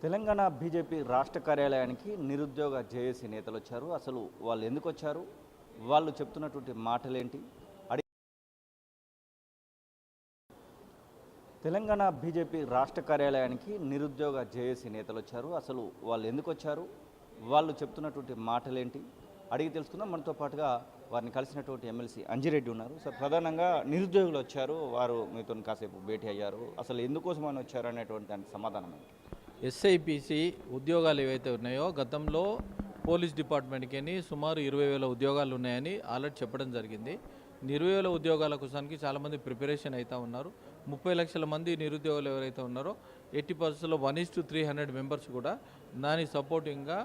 Telangana BJP రాష్ట్ర కార్యాలయానికి నిరుద్యోగ జేఏసీ నేతలు వచ్చారు. అసలు వాళ్ళు ఎందుకు వచ్చారు, వాళ్ళు చెప్తున్నటువంటి మాటలేంటి? తెలంగాణ బీజేపీ రాష్ట్ర కార్యాలయానికి నిరుద్యోగ జేఏసీ నేతలు వచ్చారు. అసలు వాళ్ళు ఎందుకు వచ్చారు, వాళ్ళు చెప్తున్నటువంటి మాటలేంటి అడిగి తెలుసుకుందాం. మనతో పాటుగా వారిని కలిసినటువంటి ఎమ్మెల్సీ అంజిరెడ్డి ఉన్నారు. సార్, ప్రధానంగా నిరుద్యోగులు వచ్చారు, వారు మీతో కాసేపు భేటీ అయ్యారు. అసలు ఎందుకోసం అని వచ్చారు అనేటువంటి దానికి సమాధానం ఏంటి? ఎస్ఐపిసి ఉద్యోగాలు ఏవైతే ఉన్నాయో గతంలో పోలీస్ డిపార్ట్మెంట్కి సుమారు 20,000 ఉద్యోగాలు ఉన్నాయని ఆల్రెడీ చెప్పడం జరిగింది. 20,000 ఉద్యోగాల కోసానికి చాలామంది ప్రిపరేషన్ అవుతూ ఉన్నారు. 30 లక్షల మంది నిరుద్యోగులు ఎవరైతే ఉన్నారో 80% 1:300 మెంబర్స్ కూడా దానికి సపోర్టింగ్గా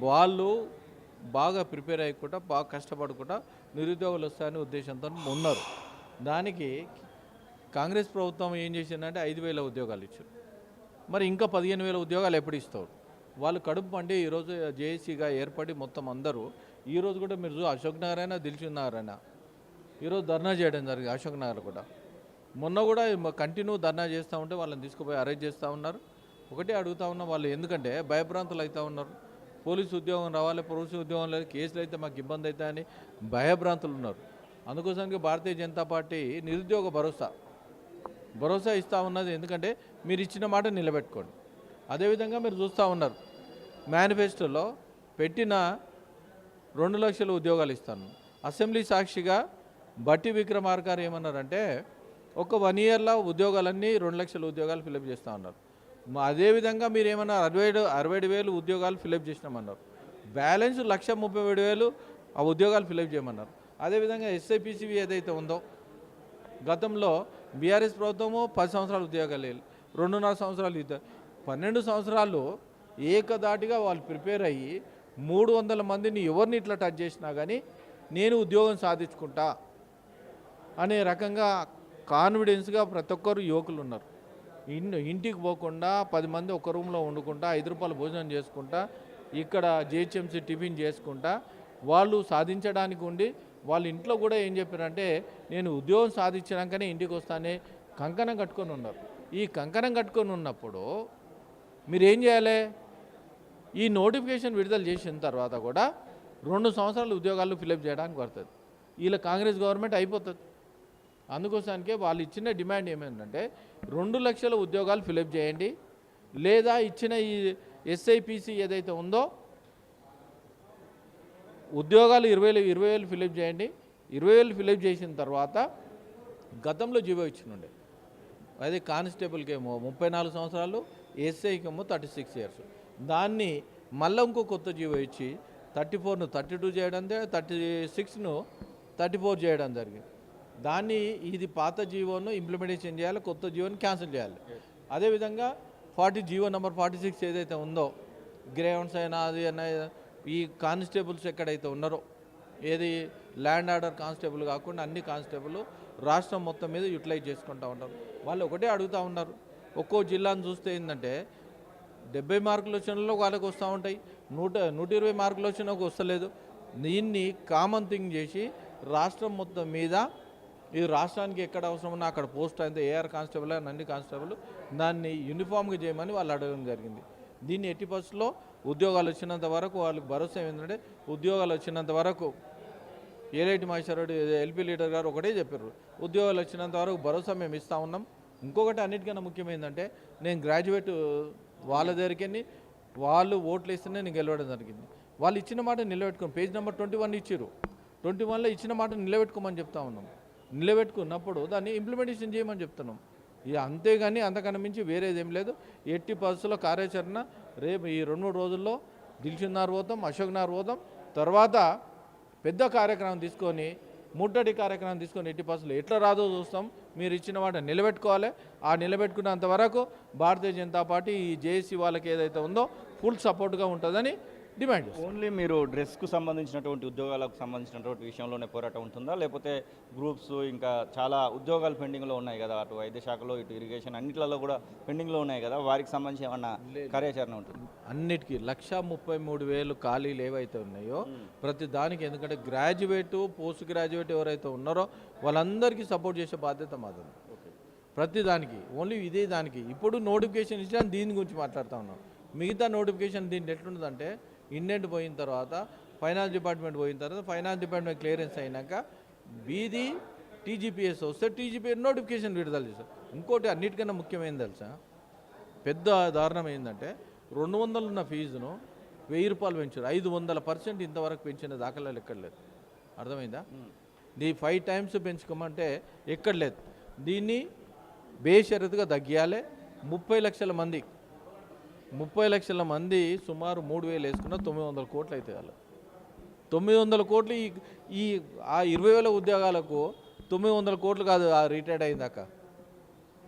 వాళ్ళు బాగా ప్రిపేర్ అయ్యకుండా బాగా కష్టపడకుండా నిరుద్యోగులు వస్తాయనే ఉద్దేశంతో ఉన్నారు. దానికి కాంగ్రెస్ ప్రభుత్వం ఏం చేసిందంటే 5,000 ఉద్యోగాలు ఇచ్చారు. మరి ఇంకా 15,000 ఉద్యోగాలు ఎప్పుడు ఇస్తారు? వాళ్ళు కడుపు పండి ఈరోజు జేఏసీగా ఏర్పడి మొత్తం అందరూ ఈరోజు కూడా మీరు అశోక్ నగర్ అయినా దిల్సుఖ్ నగర్ అయినా ఈరోజు ధర్నా చేయడం జరిగింది. అశోక్ నగర్ కూడా మొన్న కూడా కంటిన్యూ ధర్నా చేస్తూ ఉంటే వాళ్ళని తీసుకుపోయి అరెస్ట్ చేస్తూ ఉన్నారు. ఒకటే అడుగుతూ ఉన్నాం, వాళ్ళు ఎందుకంటే భయభ్రాంతులు అవుతూ ఉన్నారు. పోలీసు ఉద్యోగం రావాలి, పోలీసు ఉద్యోగం లేదు, కేసులు అయితే మాకు ఇబ్బంది అవుతాయని భయభ్రాంతులు ఉన్నారు. అందుకోసానికి భారతీయ జనతా పార్టీ నిరుద్యోగ భరోసా ఇస్తూ ఉన్నది. ఎందుకంటే మీరు ఇచ్చిన మాట నిలబెట్టుకోండి. అదేవిధంగా మీరు చూస్తూ ఉన్నారు, మేనిఫెస్టోలో పెట్టిన 2 లక్షల ఉద్యోగాలు ఇస్తాను. అసెంబ్లీ సాక్షిగా బట్టి విక్రమార్క గారు ఏమన్నారంటే ఒక 1 ఇయర్లో ఉద్యోగాలన్నీ 2 లక్షల ఉద్యోగాలు ఫిలప్ చేస్తూ ఉన్నారు. అదేవిధంగా మీరు ఏమన్నారు 67,000 ఉద్యోగాలు ఫిలప్ చేసినామన్నారు. బ్యాలెన్స్ 1,37,000 ఆ ఉద్యోగాలు ఫిలప్ చేయమన్నారు. అదేవిధంగా ఎస్ఐపిసివి ఏదైతే ఉందో గతంలో బీఆర్ఎస్ ప్రభుత్వము 10 సంవత్సరాలు ఉద్యోగాలు లేదు, 2.5 సంవత్సరాలు 12 సంవత్సరాలు ఏకదాటిగా వాళ్ళు ప్రిపేర్ అయ్యి 300 మందిని ఎవరిని ఇట్లా టచ్ చేసినా కానీ నేను ఉద్యోగం సాధించుకుంటా అనే రకంగా కాన్ఫిడెన్స్గా ప్రతి ఒక్కరు యువకులు ఉన్నారు. ఇంటికి పోకుండా 10 మంది ఒక రూమ్లో వండుకుంటా 5 రూపాయలు భోజనం చేసుకుంటా ఇక్కడ జిహెచ్ఎంసీ టిఫిన్ చేసుకుంటా వాళ్ళు సాధించడానికి ఉండి వాళ్ళ ఇంట్లో కూడా ఏం చెప్పారంటే నేను ఉద్యోగం సాధించినాకనే ఇంటికి వస్తానే కంకణం కట్టుకొని ఉన్నారు. ఈ కంకణం కట్టుకొని ఉన్నప్పుడు మీరు ఏం చేయాలి? ఈ నోటిఫికేషన్ విడుదల చేసిన తర్వాత కూడా 2 సంవత్సరాలు ఉద్యోగాలు ఫిలప్ చేయడానికి పడుతుంది. వీళ్ళ కాంగ్రెస్ గవర్నమెంట్ అయిపోతుంది. అందుకోసానికే వాళ్ళు ఇచ్చిన డిమాండ్ ఏమైందంటే 2 లక్షల ఉద్యోగాలు ఫిలప్ చేయండి, లేదా ఇచ్చిన ఈ ఎస్ఐపిసి ఏదైతే ఉందో ఉద్యోగాలు 20,000 ఫిలప్ చేయండి. 20,000 ఫిలప్ చేసిన తర్వాత గతంలో జీవో ఇచ్చినుండే, అది కానిస్టేబుల్కి ఏమో 34 సంవత్సరాలు, ఎస్ఐకి ఏమో 36 ఇయర్స్. దాన్ని మళ్ళీ ఇంకో కొత్త జీవో ఇచ్చి 34ను 32 చేయడం, 36ను 34 చేయడం జరిగింది. దాన్ని ఇది పాత జీవోను ఇంప్లిమెంటేషన్ చేయాలి, కొత్త జీవోని క్యాన్సిల్ చేయాలి. అదేవిధంగా జీవో నెంబర్ 46 ఏదైతే ఉందో గ్రేవన్స్ అయినా అది అయినా ఈ కానిస్టేబుల్స్ ఎక్కడైతే ఉన్నారో ఏది ల్యాండ్ ఆర్డర్ కానిస్టేబుల్ కాకుండా అన్ని కానిస్టేబుల్ రాష్ట్రం మొత్తం మీద యూటిలైజ్ చేసుకుంటూ ఉంటారు. వాళ్ళు ఒకటే అడుగుతూ ఉన్నారు, ఒక్కో జిల్లాను చూస్తే ఏంటంటే 70 మార్కులు వచ్చిన వాళ్ళకి వస్తూ ఉంటాయి, 120 మార్కులు వచ్చిన వస్తలేదు. దీన్ని కామన్ థింగ్ చేసి రాష్ట్రం మొత్తం మీద ఈ రాష్ట్రానికి ఎక్కడ అవసరం ఉన్నా అక్కడ పోస్ట్ అయితే ఏఆర్ కానిస్టేబుల్ అని అన్ని కానిస్టేబుల్ దాన్ని యూనిఫామ్గా చేయమని వాళ్ళు అడగడం జరిగింది. దీన్ని ఎట్టి పరిస్థితుల్లో ఉద్యోగాలు వచ్చినంత వరకు వాళ్ళకి భరోసా ఏంటంటే ఉద్యోగాలు వచ్చినంత వరకు ఏలైటి మహేశ్వరరెడ్డి ఎల్పీ లీడర్ గారు ఒకటే చెప్పారు, ఉద్యోగాలు వచ్చినంత వరకు భరోసా మేము ఇస్తూ ఉన్నాం. ఇంకొకటి అన్నిటికన్నా ముఖ్యమైందంటే నేను గ్రాడ్యుయేట్ వాళ్ళ దగ్గరికి వాళ్ళు ఓట్లు వేస్తేనే నేను గెలవడం జరిగింది. వాళ్ళు ఇచ్చిన మాట నిలబెట్టుకుని పేజ్ నెంబర్ 21 ఇచ్చారు. 21లో ఇచ్చిన మాట నిలబెట్టుకోమని చెప్తా ఉన్నాం. నిలబెట్టుకున్నప్పుడు దాన్ని ఇంప్లిమెంటేషన్ చేయమని చెప్తున్నాం. ఇక అంతేగాని అంతకన్నా మించి వేరేది ఏం లేదు. ఎట్టి పరిస్థితుల్లో కార్యాచరణ రేపు ఈ 2-3 రోజుల్లో దిల్సుఖ్ నగర్ పోతాం, అశోక్ నగర్ పోతాం, తర్వాత పెద్ద కార్యక్రమం తీసుకొని ముట్టడి కార్యక్రమం తీసుకొని ఎట్టి పరిస్థితుల్లో ఎట్లా రాదో చూస్తాం. మీరు ఇచ్చిన మాట నిలబెట్టుకోవాలి. ఆ నిలబెట్టుకున్నంత వరకు భారతీయ జనతా పార్టీ ఈ జేఏసీ వాళ్ళకి ఏదైతే ఉందో ఫుల్ సపోర్ట్గా ఉంటుందని డిమాండ్ చేస్తాం. ఓన్లీ మీరు డ్రెస్కు సంబంధించినటువంటి ఉద్యోగాలకు సంబంధించినటువంటి విషయంలోనే పోరాటం ఉంటుందా, లేకపోతే గ్రూప్స్ ఇంకా చాలా ఉద్యోగాలు పెండింగ్లో ఉన్నాయి కదా, అటు వైద్య శాఖలో ఇటు ఇరిగేషన్ అన్నిట్లలో కూడా పెండింగ్లో ఉన్నాయి కదా, వారికి సంబంధించి ఏమన్నా కార్యాచరణ ఉంటుంది? అన్నిటికీ 1,33,000 ఖాళీలు ఏవైతే ఉన్నాయో ప్రతి దానికి, ఎందుకంటే గ్రాడ్యుయేట్ పోస్ట్ గ్రాడ్యుయేట్ ఎవరైతే ఉన్నారో వాళ్ళందరికీ సపోర్ట్ చేసే బాధ్యత మాది. ప్రతి దానికి ఓన్లీ ఇదే దానికి ఇప్పుడు నోటిఫికేషన్ ఇచ్చిన దీని గురించి మాట్లాడుతూ ఉన్నాం. మిగతా నోటిఫికేషన్ దీంట్లో ఎట్లుంటుందంటే ఇండెంట్ పోయిన తర్వాత ఫైనాన్స్ డిపార్ట్మెంట్ పోయిన తర్వాత ఫైనాన్స్ డిపార్ట్మెంట్ క్లియరెన్స్ అయినాక బీది టీజీపీఎస్ వస్తే టీజీపీఎస్ నోటిఫికేషన్ విడుదల చేస్తారు. ఇంకోటి అన్నిటికన్నా ముఖ్యమైనది తెలుసా, పెద్ద దారుణం ఏంటంటే 200 ఉన్న ఫీజును 1000 రూపాయలు పెంచారు. 500% ఇంతవరకు పెంచిన దాఖలాలు ఎక్కడ లేదు. అర్థమైందా? దీ 5 టైమ్స్ పెంచుకోమంటే ఎక్కడ లేదు. దీన్ని బేషరతుగా తగ్గియాలి. 30 లక్షల మంది 30 లక్షల మంది సుమారు 3000 వేసుకున్న 900 కోట్లు అయితే వాళ్ళు 900 కోట్లు ఈ ఆ 20,000 ఉద్యోగాలకు 900 కోట్లు కాదు. ఆ రిటైర్డ్ అయినాక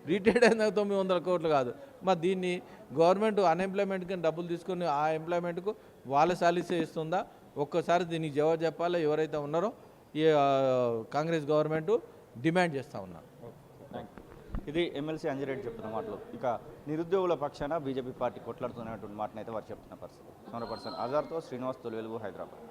900 కోట్లు కాదు. మరి దీన్ని గవర్నమెంట్ అన్ఎంప్లాయ్మెంట్కి డబ్బులు తీసుకొని ఆ ఎంప్లాయ్మెంట్కు వాళ్ళ సాలరీసే ఇస్తుందా? ఒక్కసారి దీనికి జవాబు చెప్పాలి. ఎవరైతే ఉన్నారో ఈ కాంగ్రెస్ గవర్నమెంట్ డిమాండ్ చేస్తూ ఉన్నారు. ఇది ఎమ్మెల్సీ అంజిరెడ్డి చెప్తున్న మాటలు. ఇక నిరుద్యోగుల పక్షాన బీజేపీ పార్టీ కొట్లాడుతున్నటువంటి మాటనైతే వారు చెప్తున్న పరిస్థితి. 100% ఆజార్తో శ్రీనివాస్ తొలివెలుగు, హైదరాబాద్.